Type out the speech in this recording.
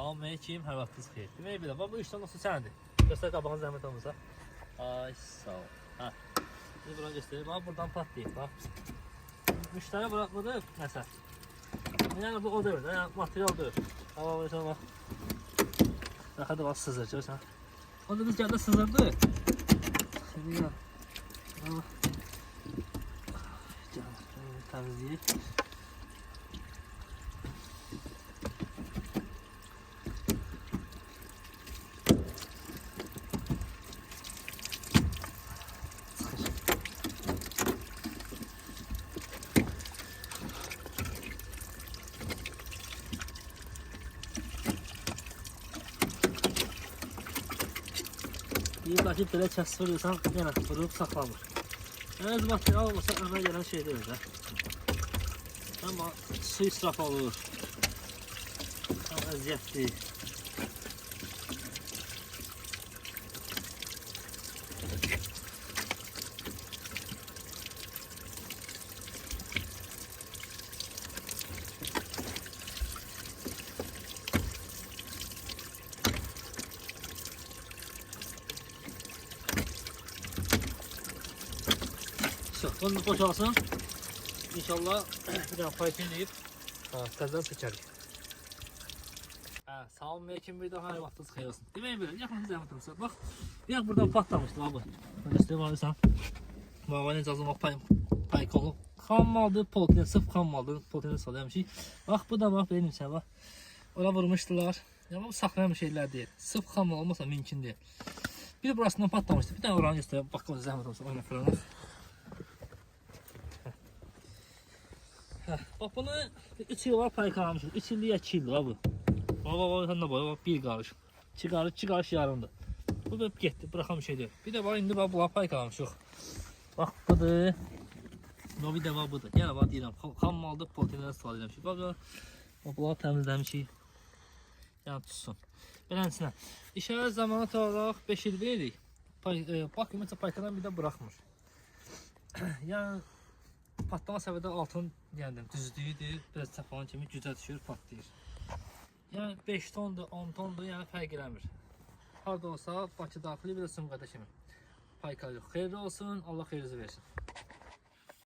Salam aleyküm, hər vaxtınız xeyir. Demək belə, bu işdən olsa səndir. Göstər qabağın zəhmət olmasa. Ay, sağ ol. Hə. Şimdi buradan göstəreyim. Bax, buradan patlayıb, bax. Müştəri bırakmadı, nəsə. Yəni bu o deyil, yəni material deyil. Hava versən bax. Hadi bax, sızır, görsən. Onda biz gəldə sızırdı. Şimdi ya. Təmizləyik. İyi bakıp belə kəsif vuruyorsan, yenə vurub saxlamır. Ez material olmasa əməl gələn şey deyil də. Amma su israf olur. Əziyyətli. Bunu boşalsın. İnşallah bir daha payçını deyip təzədən çəkərik. Salam aleyküm, bir daha hər vaxtınız xeyir olsun. Demək belə, yaxın zəhmət olsa. Bax, yax buradan patlamışdı abi. Göstərib alırsan. Bax, necə azalmaq payk olub. Xam maldır, polten, sıf xam maldır, polteni salayamışıq. Bax, bu da bax, benim üçün bax. Ona vurmuşdular. Ya bu saxlayan şeylər deyil. Sıf xam mal olmasa mümkün deyil. Bir burasından patlamışdı. Bir tane oranı göstərib. Bax, zəhmət olsa, oyna fırlanır. Bak bunu 3 yıl var paykalamışız. 3 illik 2 ildir bu. Baba sen de boy bir qarış. 2 qarış yarımdır. Bu da getdi, bırakan bir şey deyil. Bir de var indi bax bunlar paykalamışıq. Bax budur. No bir de bax budur. Yəni bax deyirəm, xam maldır, poltendən istifadə etmişik. Bax bunları təmizləmişik. Yəni tutsun. Beləsinə. İşə zamanı olaraq 5 il veririk. Bax ümumiyyətlə paykadan bir də buraxmır. Yəni patlama səviyyədə altın yəni düzlüyüdür, biraz çapalan kimi gücə düşür, patlayır. Yəni 5 tondur, 10 tondur, yəni fərq eləmir. Harda olsa Bakı daxili bir sumqada kimi. Payka yox. Xeyirli olsun, Allah xeyrinizi versin.